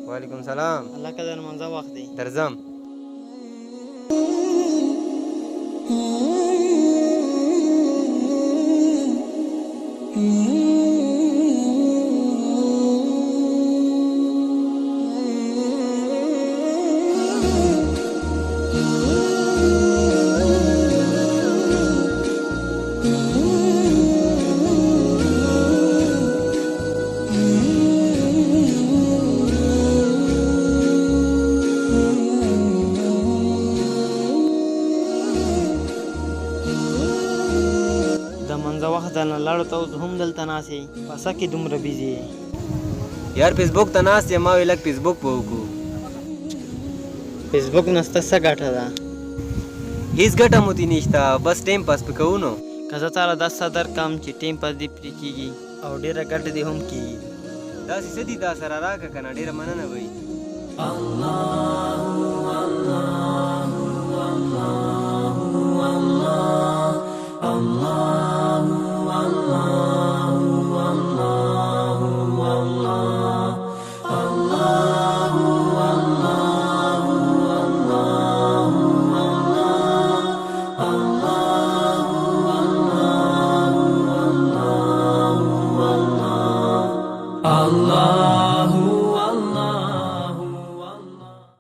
وعلیکم سلام. الله که در منځه وخت دی. درځم. د منځه وخت نه لاړو ته اوس هم دلته ناست یې، په څه کې دومره بیزي یې؟ یار فیسبوک ته ناست یم، ما وی لږ فیسبوک به وکړو. فیسبوک نه ستا څه ګټه ده؟ هیڅ ګټه مو ترې نشته، بس ټایم پاس پې کوو نو. که زه تاله دا څه درکړم چې ټایم پاس دې پرې کېږي او ډېره ګټه دې هم کېږي. داسې څه دي دا سره راکړه که نه، ډېره مننه به وي.